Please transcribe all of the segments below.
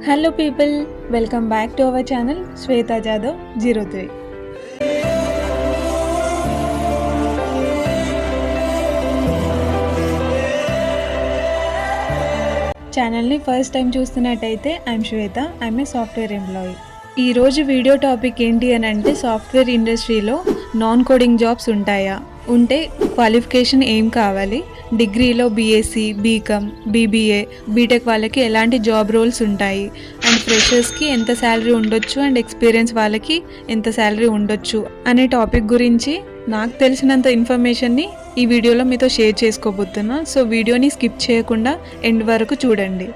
Hello people, welcome back to our channel Shweta Jadhav 03. ఛానల్ని first time చూస్తున్నట్టయితే I'm Shweta, I'm a software employee. ఈరోజు video topic ఏంటి అని అంటే software ఇండస్ట్రీలో నాన్ కోడింగ్ జాబ్స్ ఉంటాయా, ఉంటే క్వాలిఫికేషన్ ఏం కావాలి, డిగ్రీలో బీఎస్సీ, బీకామ్, బీబీఏ, బీటెక్ వాళ్ళకి ఎలాంటి జాబ్ రోల్స్ ఉంటాయి, అండ్ ఫ్రెషర్స్కి ఎంత శాలరీ ఉండొచ్చు అండ్ ఎక్స్పీరియన్స్ వాళ్ళకి ఎంత శాలరీ ఉండొచ్చు అనే టాపిక్ గురించి నాకు తెలిసినంత ఇన్ఫర్మేషన్ని ఈ వీడియోలో మీతో షేర్ చేసుకోబోతున్నా. సో వీడియోని స్కిప్ చేయకుండా ఎండ్ వరకు చూడండి.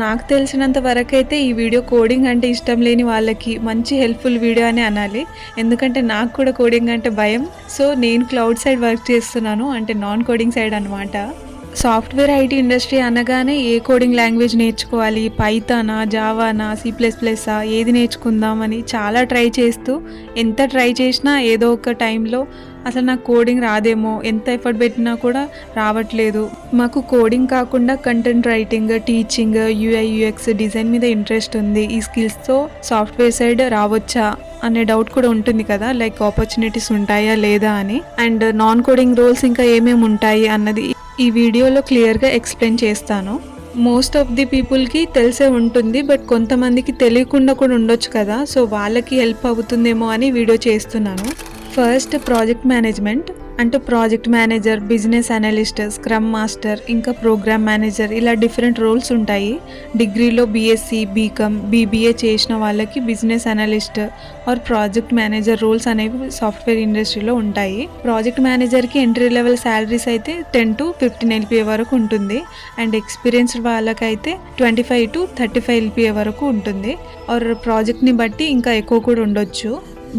నాకు తెలిసినంత వరకు అయితే ఈ వీడియో కోడింగ్ అంటే ఇష్టం లేని వాళ్ళకి మంచి హెల్ప్ఫుల్ వీడియో అని అనాలి. ఎందుకంటే నాకు కూడా కోడింగ్ అంటే భయం. సో నేను క్లౌడ్ సైడ్ వర్క్ చేస్తున్నాను, అంటే నాన్ కోడింగ్ సైడ్ అనమాట. సాఫ్ట్వేర్ ఐటీ ఇండస్ట్రీ అనగానే ఏ కోడింగ్ లాంగ్వేజ్ నేర్చుకోవాలి, పైథానా, జావానా, C++ఆ, ఏది నేర్చుకుందామని చాలా ట్రై చేస్తూ ఎంత ట్రై చేసినా ఏదో ఒక టైంలో అసలు నాకు కోడింగ్ రాదేమో, ఎంత ఎఫర్ట్ పెట్టినా కూడా రావట్లేదు. మాకు కోడింగ్ కాకుండా content writing, teaching, UI/UX design మీద ఇంట్రెస్ట్ ఉంది. ఈ స్కిల్స్తో సాఫ్ట్వేర్ సైడ్ రావచ్చా అనే డౌట్ కూడా ఉంటుంది కదా, లైక్ ఆపర్చునిటీస్ ఉంటాయా లేదా అని. అండ్ నాన్ కోడింగ్ రోల్స్ ఇంకా ఏమేమి ఉంటాయి అన్నది ఈ వీడియోలో క్లియర్గా ఎక్స్ప్లెయిన్ చేస్తాను. మోస్ట్ ఆఫ్ ది పీపుల్కి తెలిసే ఉంటుంది, బట్ కొంతమందికి తెలియకుండా కూడా ఉండొచ్చు కదా. సో వాళ్ళకి హెల్ప్ అవుతుందేమో అని వీడియో చేస్తున్నాను. ఫస్ట్ ప్రాజెక్ట్ మేనేజ్మెంట్, అంటే project manager, business analyst, scrum master, ఇంకా ప్రోగ్రామ్ మేనేజర్, ఇలా డిఫరెంట్ రోల్స్ ఉంటాయి. డిగ్రీలో బీఎస్సీ, బీకామ్, బీబీఏ చేసిన వాళ్ళకి business analyst or project manager roles అనేవి సాఫ్ట్వేర్ ఇండస్ట్రీలో ఉంటాయి. ప్రాజెక్ట్ మేనేజర్కి ఎంట్రీ లెవెల్ శాలరీస్ అయితే 10 to 15 LPA వరకు ఉంటుంది. అండ్ ఎక్స్పీరియన్స్డ్ వాళ్ళకైతే 25 to 35 LPA వరకు ఉంటుంది. ఆర్ ప్రాజెక్ట్ని బట్టి ఇంకా ఎక్కువ కూడా ఉండొచ్చు.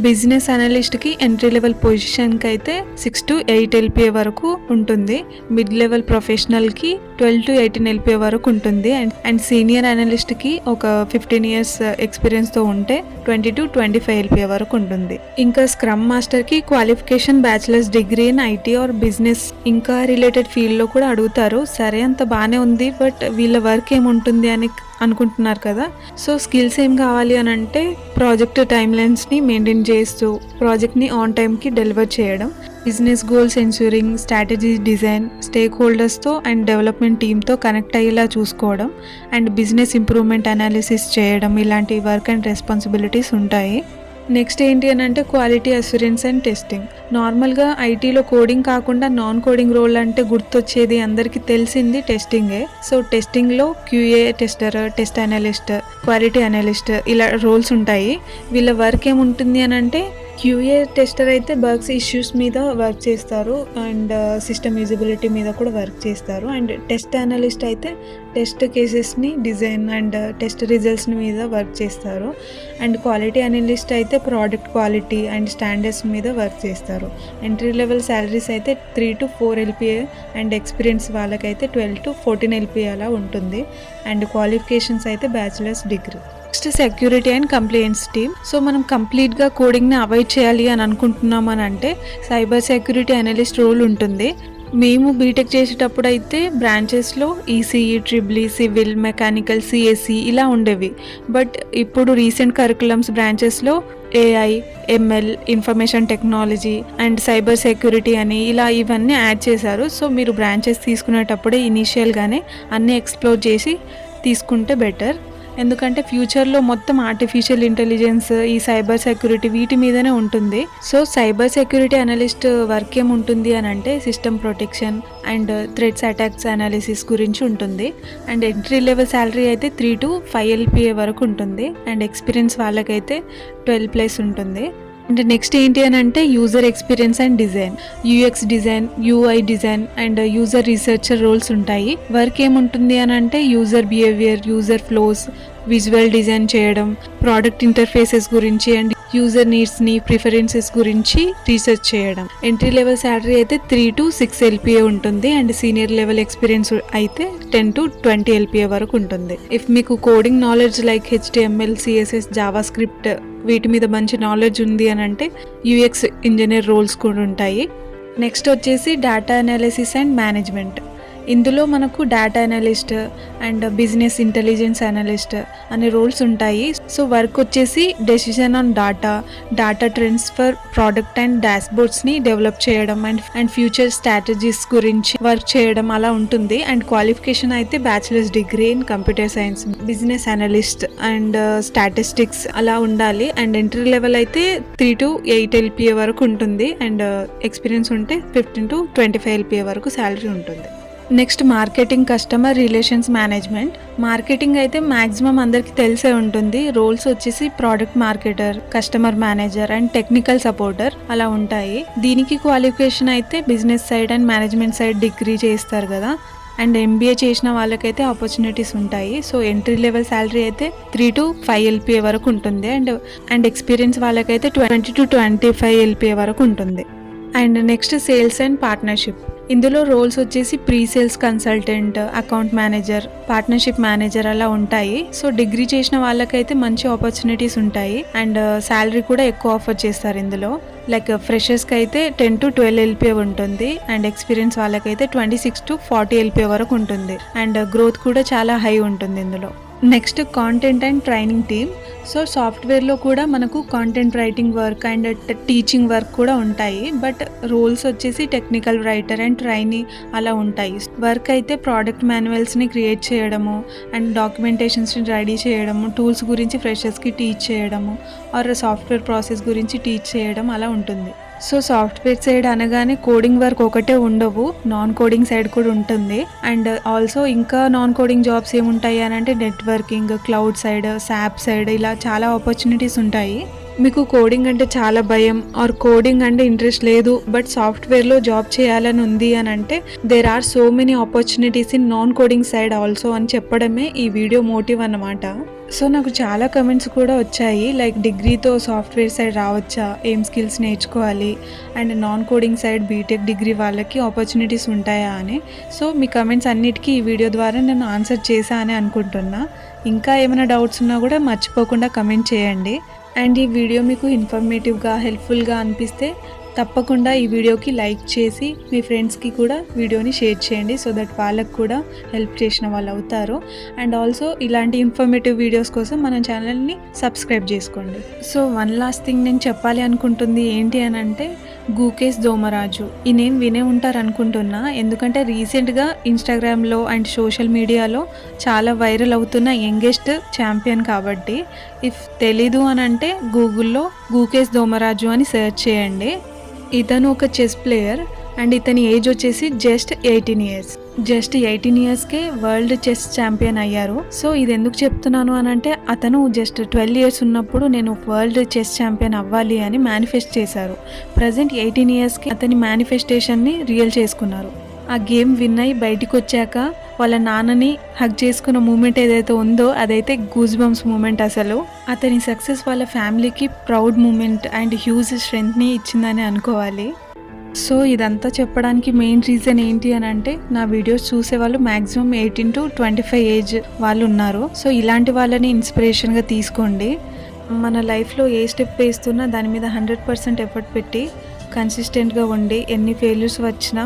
బిజినెస్ అనలిస్ట్కి ఎంట్రీ లెవెల్ పొజిషన్కి అయితే 6 to 8 LPA వరకు ఉంటుంది. మిడ్ లెవెల్ ప్రొఫెషనల్కి 12 to 18 LPA వరకు ఉంటుంది. అండ్ సీనియర్ అనలిస్ట్కి ఒక 15 years ఎక్స్పీరియన్స్తో ఉంటే 20 to 25 LPA వరకు ఉంటుంది. ఇంకా స్క్రమ్ మాస్టర్కి qualification bachelor's degree in IT or business ఇంకా రిలేటెడ్ ఫీల్డ్లో కూడా అడుగుతారు. సరే, అంత బాగానే ఉంది, బట్ వీళ్ళ వర్క్ ఏముంటుంది అని అనుకుంటున్నారు కదా. సో స్కిల్స్ ఏం కావాలి అని అంటే ప్రాజెక్ట్ టైమ్ లైన్స్ని మెయింటైన్ చేస్తూ ప్రాజెక్ట్ని ఆన్ టైంకి డెలివర్ చేయడం, business goals ensuring, strategy design, stake హోల్డర్స్తో అండ్ డెవలప్మెంట్ టీమ్తో కనెక్ట్ అయ్యేలా చూసుకోవడం, అండ్ బిజినెస్ ఇంప్రూవ్మెంట్ అనాలిసిస్ చేయడం, ఇలాంటి వర్క్ అండ్ రెస్పాన్సిబిలిటీస్ ఉంటాయి. నెక్స్ట్ ఏంటి అని అంటే క్వాలిటీ అష్యూరెన్స్ అండ్ టెస్టింగ్. నార్మల్గా ఐటీలో కోడింగ్ కాకుండా నాన్ కోడింగ్ రోల్ అంటే గుర్తొచ్చేది అందరికీ తెలిసింది టెస్టింగే. సో టెస్టింగ్లో QA tester, test analyst, quality analyst, ఇలా రోల్స్ ఉంటాయి. వీళ్ళ వర్క్ ఏముంటుంది అని అంటే QA టెస్టర్ అయితే బగ్స్ ఇష్యూస్ మీద వర్క్ చేస్తారు అండ్ సిస్టమ్ యూజిబిలిటీ మీద కూడా వర్క్ చేస్తారు. అండ్ టెస్ట్ అనలిస్ట్ అయితే టెస్ట్ కేసెస్ని డిజైన్ అండ్ టెస్ట్ రిజల్ట్స్ మీద వర్క్ చేస్తారు. అండ్ క్వాలిటీ అనలిస్ట్ అయితే ప్రోడక్ట్ క్వాలిటీ అండ్ స్టాండర్డ్స్ మీద వర్క్ చేస్తారు. ఎంట్రీ లెవెల్ శాలరీస్ అయితే 3 to 4 LPA అండ్ ఎక్స్పీరియన్స్ వాళ్ళకైతే 12 to 14 LPA అలా ఉంటుంది. అండ్ క్వాలిఫికేషన్స్ అయితే bachelors degree. Next security and complains team. So మనం కంప్లీట్గా కోడింగ్ని అవాయిడ్ చేయాలి అని అనుకుంటున్నాం అని అంటే సైబర్ సెక్యూరిటీ అనలిస్ట్ రోల్ ఉంటుంది. మేము బీటెక్ చేసేటప్పుడు అయితే బ్రాంచెస్లో ECE, EEE, civil, mechanical, CSE ఇలా ఉండేవి. బట్ ఇప్పుడు రీసెంట్ కరికులమ్స్ బ్రాంచెస్లో AI, ML, information technology and cyber security అని ఇలా ఇవన్నీ యాడ్ చేశారు. సో మీరు బ్రాంచెస్ తీసుకునేటప్పుడే ఇనీషియల్గానే అన్నీ ఎక్స్ప్లోర్ చేసి తీసుకుంటే బెటర్. ఎందుకంటే ఫ్యూచర్లో మొత్తం ఆర్టిఫిషియల్ ఇంటెలిజెన్స్, ఈ సైబర్ సెక్యూరిటీ వీటి మీదనే ఉంటుంది. So cyber security analyst work ఏముంటుంది అని అంటే system protection and threats attacks analysis గురించి ఉంటుంది. అండ్ ఎంట్రీ లెవెల్ శాలరీ అయితే 3 to 5 LPA వరకు ఉంటుంది. అండ్ ఎక్స్పీరియన్స్ వాళ్ళకైతే 12+ ఉంటుంది. అండ్ నెక్స్ట్ ఏంటి అని అంటే user experience and design, UX design, UI design and user researcher roles ఉంటాయి. వర్క్ ఏముంటుంది అని అంటే user behaviour, user flows, visual design చేయడం, ప్రోడక్ట్ ఇంటర్ఫేసెస్ గురించి అండ్ యూజర్ నీడ్స్ని, ప్రిఫరెన్సెస్ గురించి రీసెర్చ్ చేయడం. ఎంట్రీ లెవెల్ శాలరీ అయితే 3 to 6 LPA ఉంటుంది. అండ్ సీనియర్ లెవెల్ ఎక్స్పీరియన్స్ అయితే 10 to 20 LPA వరకు ఉంటుంది. ఇఫ్ మీకు coding knowledge like HTML, CSS, JavaScript వీటి మీద మంచి నాలెడ్జ్ ఉంది అని అంటే UX ఇంజనీర్ రోల్స్ కూడా ఉంటాయి. నెక్స్ట్ వచ్చేసి డేటా అనాలిసిస్ అండ్ మేనేజ్మెంట్. ఇందులో మనకు data analyst and business intelligence analyst అనే రోల్స్ ఉంటాయి. సో వర్క్ వచ్చేసి decision on data transfer, product and డాష్బోర్డ్స్ని డెవలప్ చేయడం అండ్ ఫ్యూచర్ స్ట్రాటజీస్ గురించి వర్క్ చేయడం అలా ఉంటుంది. అండ్ క్వాలిఫికేషన్ అయితే bachelors degree in computer science, business analyst and statistics అలా ఉండాలి. అండ్ ఎంట్రీ లెవెల్ అయితే 3 to 8 LPA వరకు ఉంటుంది. అండ్ ఎక్స్పీరియన్స్ ఉంటే 15 to 25 LPA వరకు శాలరీ ఉంటుంది. Next marketing, customer relations management. Marketing అయితే మ్యాక్సిమం అందరికి తెలిసే ఉంటుంది. రోల్స్ వచ్చేసి product marketer, customer manager and technical supporter అలా ఉంటాయి. దీనికి క్వాలిఫికేషన్ అయితే business side and management side degree చేస్తారు కదా. అండ్ MBA చేసిన వాళ్ళకైతే ఆపర్చునిటీస్ ఉంటాయి. సో ఎంట్రీ లెవెల్ శాలరీ అయితే 3 to 5 LPA వరకు ఉంటుంది. అండ్ ఎక్స్పీరియన్స్ వాళ్ళకైతే 20 to 25 LPA వరకు ఉంటుంది. And next sales and partnership. ఇందులో రోల్స్ వచ్చేసి pre sales consultant, account manager, partnership manager అలా ఉంటాయి. సో డిగ్రీ చేసిన వాళ్ళకైతే మంచి ఆపర్చునిటీస్ ఉంటాయి. అండ్ శాలరీ కూడా ఎక్కువ ఆఫర్ చేస్తారు ఇందులో. లైక్ ఫ్రెషర్స్కి అయితే 10 to 12 LPA ఉంటుంది. అండ్ ఎక్స్పీరియన్స్ వాళ్ళకైతే 26 to 40 LPA వరకు ఉంటుంది. అండ్ గ్రోత్ కూడా చాలా హై ఉంటుంది ఇందులో. Next content and training team. So సాఫ్ట్వేర్లో కూడా మనకు content writing work and teaching work కూడా ఉంటాయి. బట్ రోల్స్ వచ్చేసి టెక్నికల్ రైటర్ అండ్ ట్రైనీ అలా ఉంటాయి. వర్క్ అయితే ప్రోడక్ట్ మాన్యువల్స్ని క్రియేట్ చేయడము అండ్ డాక్యుమెంటేషన్స్ని రెడీ చేయడము, టూల్స్ గురించి ఫ్రెషర్స్కి టీచ్ చేయడము ఆర్ సాఫ్ట్వేర్ ప్రాసెస్ గురించి టీచ్ చేయడం అలా ఉంటుంది. సో సాఫ్ట్వేర్ సైడ్ అనగానే కోడింగ్ వర్క్ ఒకటే ఉండవు, నాన్ కోడింగ్ సైడ్ కూడా ఉంటుంది. అండ్ ఆల్సో ఇంకా నాన్ కోడింగ్ జాబ్స్ ఏముంటాయి అని అంటే networking, cloud side, SAP side ఇలా చాలా ఆపర్చునిటీస్ ఉంటాయి. మీకు కోడింగ్ అంటే చాలా భయం ఆర్ కోడింగ్ అంటే ఇంట్రెస్ట్ లేదు బట్ సాఫ్ట్వేర్లో జాబ్ చేయాలని ఉంది అని అంటే there are so many opportunities in non coding side also అని చెప్పడమే ఈ వీడియో మోటివ్ అన్నమాట. సో నాకు చాలా కమెంట్స్ కూడా వచ్చాయి, లైక్ డిగ్రీతో సాఫ్ట్వేర్ సైడ్ రావచ్చా, ఏం స్కిల్స్ నేర్చుకోవాలి, and non coding side BTech degree వాళ్ళకి ఆపర్చునిటీస్ ఉంటాయా అని. సో మీ కమెంట్స్ అన్నిటికీ ఈ వీడియో ద్వారా నేను ఆన్సర్ చేశా అని అనుకుంటున్నా. ఇంకా ఏమైనా డౌట్స్ ఉన్నా కూడా మర్చిపోకుండా కమెంట్ చేయండి. అండ్ ఈ వీడియో మీకు ఇన్ఫర్మేటివ్గా, హెల్ప్ఫుల్గా అనిపిస్తే తప్పకుండా ఈ వీడియోకి లైక్ చేసి మీ ఫ్రెండ్స్కి కూడా వీడియోని షేర్ చేయండి. సో దట్ వాళ్ళకు కూడా హెల్ప్ చేసిన వాళ్ళు అవుతారు. అండ్ ఆల్సో ఇలాంటి ఇన్ఫర్మేటివ్ వీడియోస్ కోసం మన ఛానల్ని సబ్స్క్రైబ్ చేసుకోండి. సో వన్ లాస్ట్ థింగ్ నేను చెప్పాలి అనుకుంటుంది ఏంటి అని అంటే గూకేష్ దోమరాజు. ఈ నేమ్ వినే ఉంటారు అనుకుంటున్నా, ఎందుకంటే రీసెంట్గా ఇన్స్టాగ్రామ్లో అండ్ సోషల్ మీడియాలో చాలా వైరల్ అవుతున్న యంగెస్ట్ ఛాంపియన్ కాబట్టి. ఇఫ్ తెలీదు అని అంటే గూగుల్లో గూకేష్ దోమరాజు అని సెర్చ్ చేయండి. ఇతను ఒక చెస్ ప్లేయర్ అండ్ ఇతని ఏజ్ వచ్చేసి జస్ట్ 18 years. జస్ట్ 18 yearsకే వరల్డ్ చెస్ ఛాంపియన్ అయ్యారు. సో ఇది ఎందుకు చెప్తున్నాను అని అంటే అతను జస్ట్ 12 years ఉన్నప్పుడు నేను వరల్డ్ చెస్ ఛాంపియన్ అవ్వాలి అని మేనిఫెస్ట్ చేశారు. ప్రజెంట్ 18 yearsకి అతని మేనిఫెస్టేషన్ని రియల్ చేసుకున్నారు. ఆ గేమ్ విన్ అయి బయటికి వచ్చాక వాళ్ళ నాన్నని హగ్ చేసుకున్న మూమెంట్ ఏదైతే ఉందో అదైతే గూస్ బంప్స్ మూమెంట్. అసలు అతని సక్సెస్ వాళ్ళ ఫ్యామిలీకి ప్రౌడ్ మూమెంట్ అండ్ హ్యూజ్ స్ట్రెంగ్త్ని ఇచ్చిందని అనుకోవాలి. సో ఇదంతా చెప్పడానికి మెయిన్ రీజన్ ఏంటి అని అంటే నా వీడియోస్ చూసే వాళ్ళు మ్యాక్సిమం 18 to 25 ఏజ్ వాళ్ళు ఉన్నారు. సో ఇలాంటి వాళ్ళని ఇన్స్పిరేషన్గా తీసుకోండి. మన లైఫ్లో ఏ స్టెప్ వేస్తున్నా దాని మీద 100% ఎఫర్ట్ పెట్టి కన్సిస్టెంట్గా ఉండి ఎన్ని ఫెయిల్యూర్స్ వచ్చినా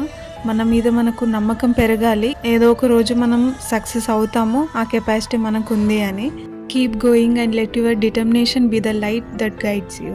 మన మీద మనకు నమ్మకం పెరగాలి. ఏదో ఒక రోజు మనం సక్సెస్ అవుతాము, ఆ కెపాసిటీ మనకు ఉంది అని. Keep going and let your determination be the light that guides you.